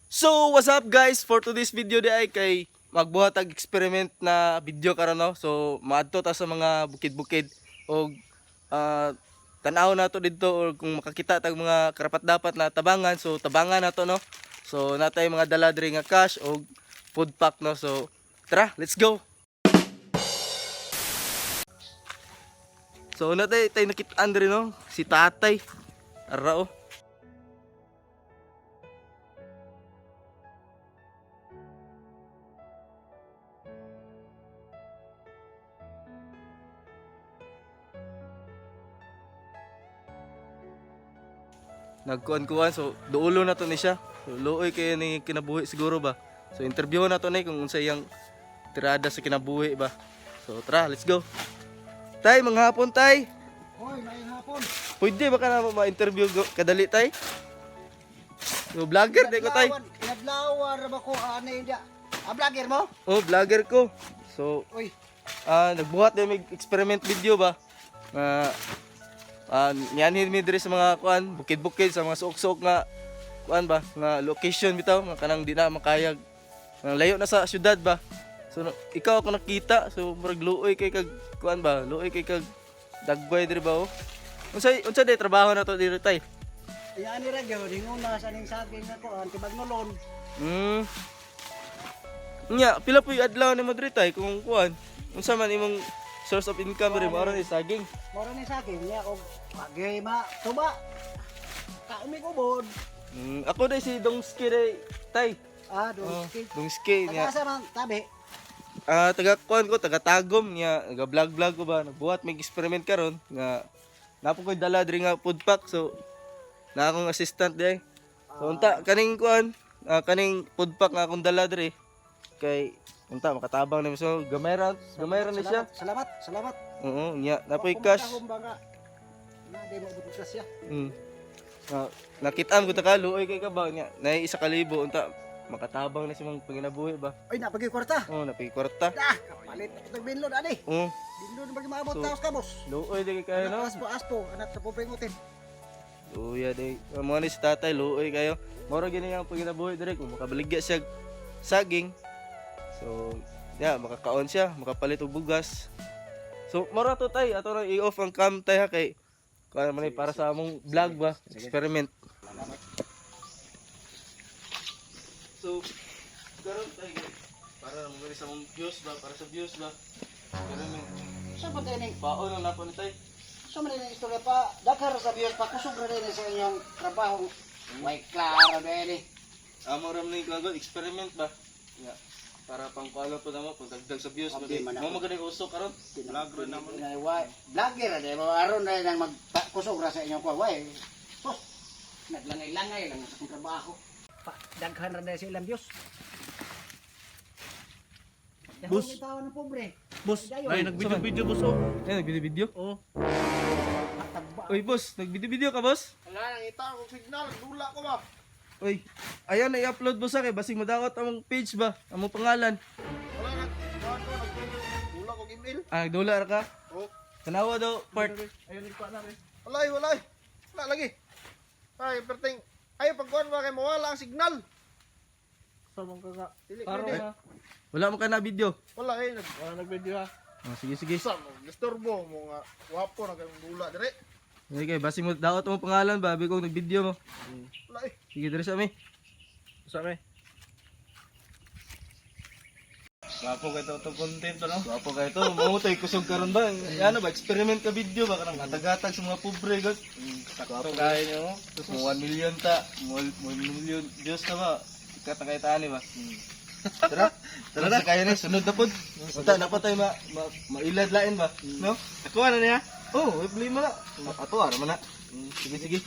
So, what's up guys? For today's video di ay kay magbuhat ag experiment na video karon no. So, maadto ta sa mga bukid-bukid og tanaw na to didto or kung makakita tag mga karapat-dapat na tabangan, so tabangan na to no. So, natay mga dala diri nga cash og food pack no. So, tara, let's go. So, natay nakit-an diri no, si tatay. Ara oh. Nagkuan-kuan, so duulo na to ni siya. So luoy kay ni kinabuhi siguro ba. So interview na to ni kung unsa iyang tirada sa kinabuhi ba. So tara, let's go. Tay, mga hapon tay. Hoy, may hapon. Pwede ba ka na ma-interview kadali tay? So vlogger day ko tay. Naglawan ra ba ko ani dia? Vlogger mo? Oh, vlogger ko. So Uy, nagbuhat din mig experiment video ba. Nianhin mi diri sa mga kuan, bukid-bukid sa mga suok-suok nga kuan ba, nga location bitaw, nga kanang di na makayag. Layo na sa syudad ba. So ikaw ako nakita, so murag luoy kay kag kuan ba, luoy kay kag dagway diri ba oh. Unsa day trabaho na to diri tay? yan ni ra gyud ingon na sa ning saging nako antibag nolon. Nya, pila puy adlaw nimo diri tay kung kuan? Unsa man imong source of income diri mo aron ni saging? Mora ni saging niya og pagay ma tuba. Kaumi ko bod. Ako day si Dongski day tay. Doski. Dongski niya. Taga sa man tabi. Taga kuan ko, taga Tagum niya, naga-vlog ko ba, nagbuhat may experiment karon nga napo koy dala diri nga food pack, so na akong assistant day. So unta kaning kuan, kaning food pack nga akong dala diri kay unta makatabang na so gamay ra ni siya. Salamat. Oo, niya napoy cash. Na di mo buto siya. Nakita ko ta ka luoy kay ka ba niya, nay 1,000 unta makatabang na si mga panginabuhi ba. Ay napagi kwarta. Oo, napay kwarta. Palit itong binlod ani. Oo. Binlod bagi maabot So, taos ka boss. Luoy di kay no. Aspo anak sa pupengutin. Luya day. Mga ni si tatay luoy kayo. Moro gini ang panginabuhi dire kung makabaligya siya saging. So, makakaon siya, makapalit og bugas. So, moro to tay, ato ra i-off ang cam tay ha kay kuan man para sa among vlog ba, experiment. So, karon tay para mo sa among views ba, para sa views ba. Experiment. Sa pa tayo Baon ang napon tay. so man ni istorya pa dakar sa biyos pa kusog ra din sa inyong trabaho. May klaro din. Amo ram ni kuan experiment ba. Ya. Para pang kuano po namo pag dagdag sa views Abdi man mo ako. magaling usok karon. Vlogger naman. Vlogger ra din mo aron na nang magkusog ra sa inyong kuway. Sus. Naglangay-langay lang sa akong trabaho. Daghan ra din sa ilang biyos. Bus. Dahon tao na pobre. Boss, Ay, nagvideo boss oh. Ay, nagvideo? Oh. Oy, boss, nagvideo ka, boss? Wala, nangita akong signal. Dula ko ba? Oy, ayan na i-upload mo sa akin, basig madakot among page ba? Among pangalan. Wala na. Dula ko email. Nagdula ra ka? Oh. Tanawa daw, part. Ayun, nagpa na rin. Walay. Wala lagi. Ay, perting. Ay, pagkuhan ba kay mawala ang signal? Samang ka nga. Dili Paro pwede. na. Wala mo ka na video. Wala nag-video ha. Sige. Sa mo, disturbo mo nga. Wapo na kayong dula dire. Okay, basig mo daot among pangalan ba? Abi kong nagvideo mo. Wala eh. Sige, diri sa mi. Sa me. Wapo kay to content no? Wapo kay to. Mo tay kusog karon ba? Ano ba experiment ka video ba kanang gatag-gatag sa mga pobre gud. Wapo kay nyo. Tus mo 1 million ta, 1 million views na ba? Sikat na kay tani ba? Tara na kaya na sunod na pod. Unta dapat tayo mailad lain ba? No? Ako na niya. Oh, i-play mo na. Ato ara man na. Sige.